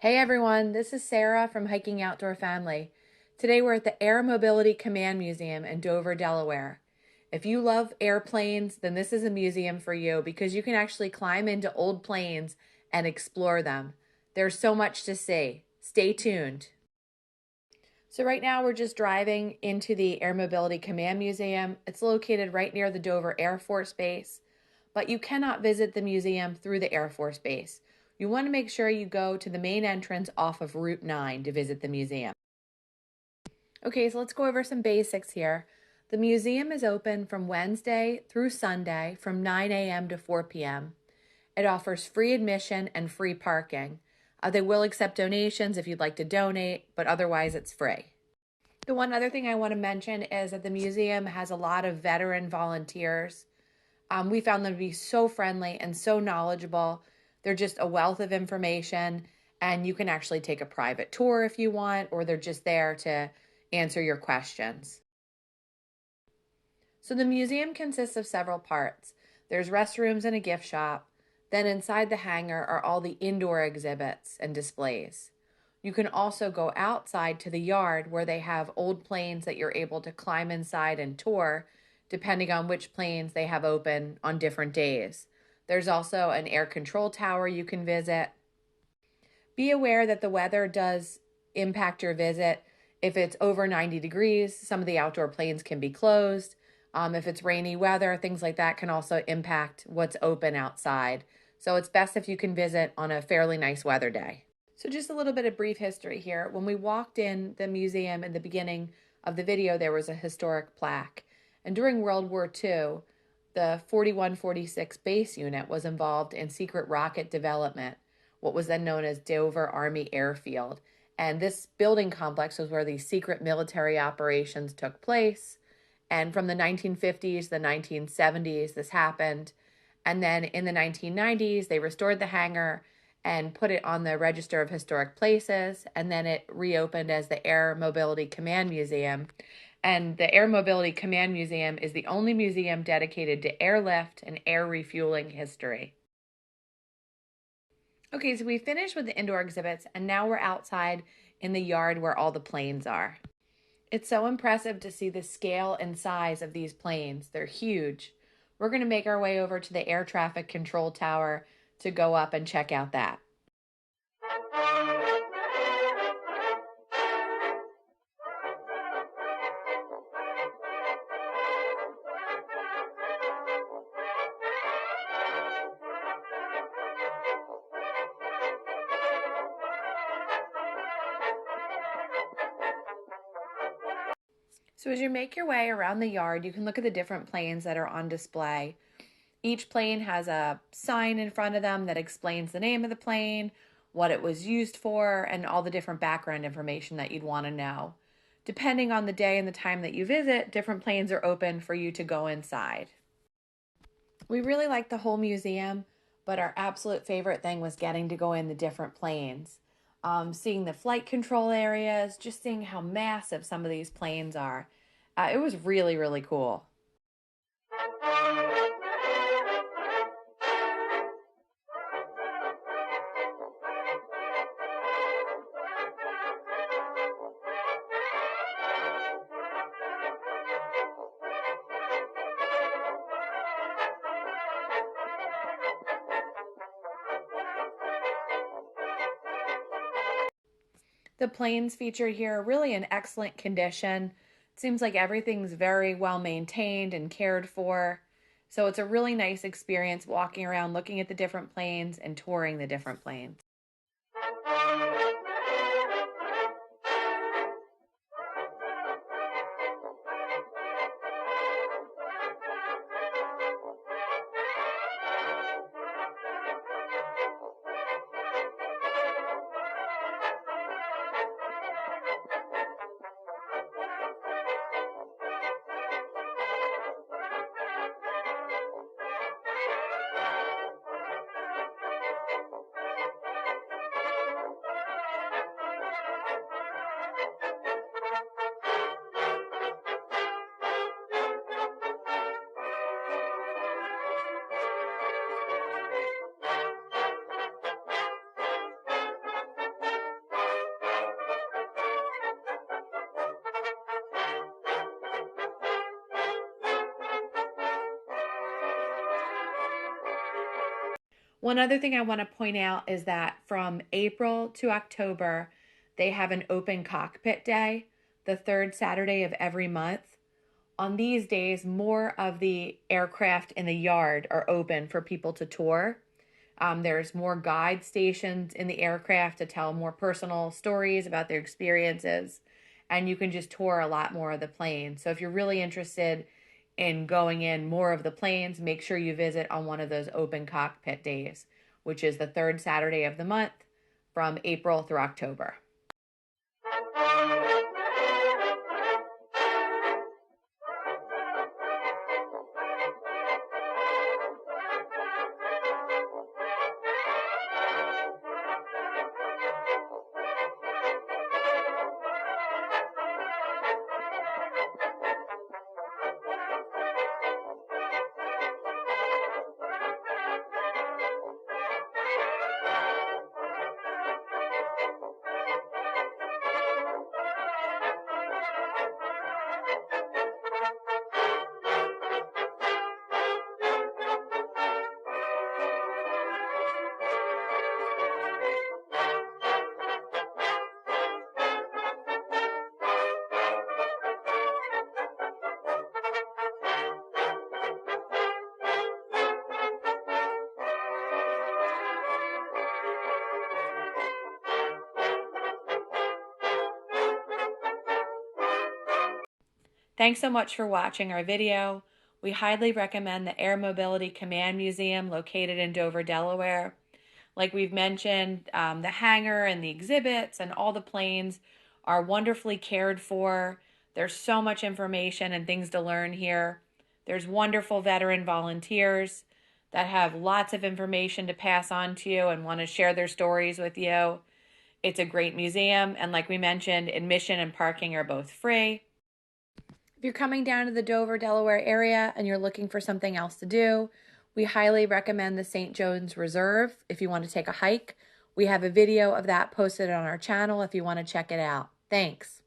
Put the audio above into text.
Hey everyone, this is Sarah from Hiking Outdoor Family. Today we're at the Air Mobility Command Museum in Dover, Delaware. If you love airplanes, then this is a museum for you because you can actually climb into old planes and explore them. There's so much to see. Stay tuned. So right now we're just driving into the Air Mobility Command Museum. It's located right near the Dover Air Force Base, but you cannot visit the museum through the Air Force Base. You want to make sure you go to the main entrance off of Route 9 to visit the museum. Okay, so let's go over some basics here. The museum is open from Wednesday through Sunday from 9 a.m. to 4 p.m. It offers free admission and free parking. They will accept donations if you'd like to donate, but otherwise it's free. The one other thing I want to mention is that the museum has a lot of veteran volunteers. We found them to be so friendly and so knowledgeable. They're just a wealth of information, and you can actually take a private tour if you want, or they're just there to answer your questions. So the museum consists of several parts. There's restrooms and a gift shop. Then inside the hangar are all the indoor exhibits and displays. You can also go outside to the yard where they have old planes that you're able to climb inside and tour, depending on which planes they have open on different days. There's also an air control tower you can visit. Be aware that the weather does impact your visit. If it's over 90 degrees, some of the outdoor planes can be closed. If it's rainy weather, things like that can also impact what's open outside. So it's best if you can visit on a fairly nice weather day. So just a little bit of brief history here. When we walked in the museum in the beginning of the video, there was a historic plaque. And during World War II, the 4146 base unit was involved in secret rocket development, what was then known as Dover Army Airfield. And this building complex was where these secret military operations took place. And from the 1950s, the 1970s, this happened. And then in the 1990s, they restored the hangar and put it on the Register of Historic Places, and then it reopened as the Air Mobility Command Museum. And the Air Mobility Command Museum is the only museum dedicated to airlift and air refueling history. Okay, so we finished with the indoor exhibits, and now we're outside in the yard where all the planes are. It's so impressive to see the scale and size of these planes. They're huge. We're going to make our way over to the air traffic control tower to go up and check out that. So as you make your way around the yard, you can look at the different planes that are on display. Each plane has a sign in front of them that explains the name of the plane, what it was used for, and all the different background information that you'd want to know. Depending on the day and the time that you visit, different planes are open for you to go inside. We really liked the whole museum, but our absolute favorite thing was getting to go in the different planes. Seeing the flight control areas, just seeing how massive some of these planes are. It was really, really cool. The planes featured here are really in excellent condition. It seems like everything's very well maintained and cared for. So it's a really nice experience walking around, looking at the different planes and touring the different planes. One other thing I want to point out is that from April to October, they have an open cockpit day, the third Saturday of every month. On these days, more of the aircraft in the yard are open for people to tour. There's more guide stations in the aircraft to tell more personal stories about their experiences, and you can just tour a lot more of the plane. So if you're really interested in going in more of the planes, make sure you visit on one of those open cockpit days, which is the third Saturday of the month from April through October. Thanks so much for watching our video. We highly recommend the Air Mobility Command Museum located in Dover, Delaware. Like we've mentioned, the hangar and the exhibits and all the planes are wonderfully cared for. There's so much information and things to learn here. There's wonderful veteran volunteers that have lots of information to pass on to you and want to share their stories with you. It's a great museum, and like we mentioned, admission and parking are both free. If you're coming down to the Dover, Delaware area and you're looking for something else to do, we highly recommend the St. John's Reserve if you want to take a hike. We have a video of that posted on our channel if you want to check it out. Thanks.